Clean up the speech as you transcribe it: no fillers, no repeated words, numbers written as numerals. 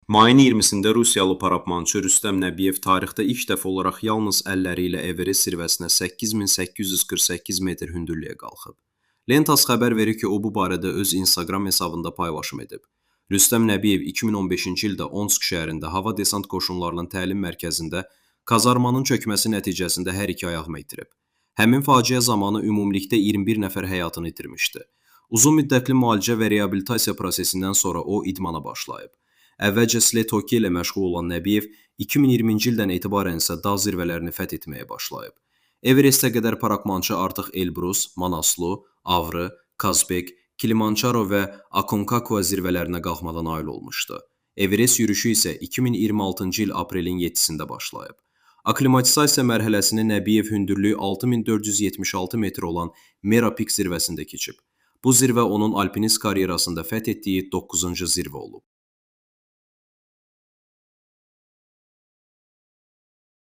Mayın 20-sində Rusiyalı parapmançı Rüstəm Nəbiyev tarixdə ilk dəfə olaraq yalnız əlləri ilə Everest zirvəsinə 8848 metr hündürlüyə qalxıb. Lentas xəbər verir ki, o bu barədə öz Instagram hesabında paylaşım edib. Rüstəm Nəbiyev 2015-ci ildə Omsk şəhərində hava desant qoşunlarının təlim mərkəzində kazarmanın çökməsi nəticəsində hər iki ayağını itirib. Həmin faciə zamanı ümumilikdə 21 nəfər həyatını itirmişdi. Uzun müddətli müalicə və reabilitasiya prosesindən sonra o idmana başlayıb. Əvvəlcə slet hokeyi ilə məşğul olan Nəbiyev 2020-ci ildən etibarən isə dağ zirvələrini fəth etməyə başlayıb. Everestə qədər parapmançı artıq Elbrus, Manaslu, Avrı, Kazbek, Kilimançaro və Aconcagua zirvələrinə qalxmağa nail olmuşdu. Everest yürüşü isə 2026-cı il aprelin 7-sində başlayıb. Aklimatisasiya mərhələsini Nəbiyev hündürlüyü 6476 metr olan Mera Pik zirvəsində keçib. Bu zirvə onun alpinist karyerasında fəth etdiyi 9-cu zirvə olub.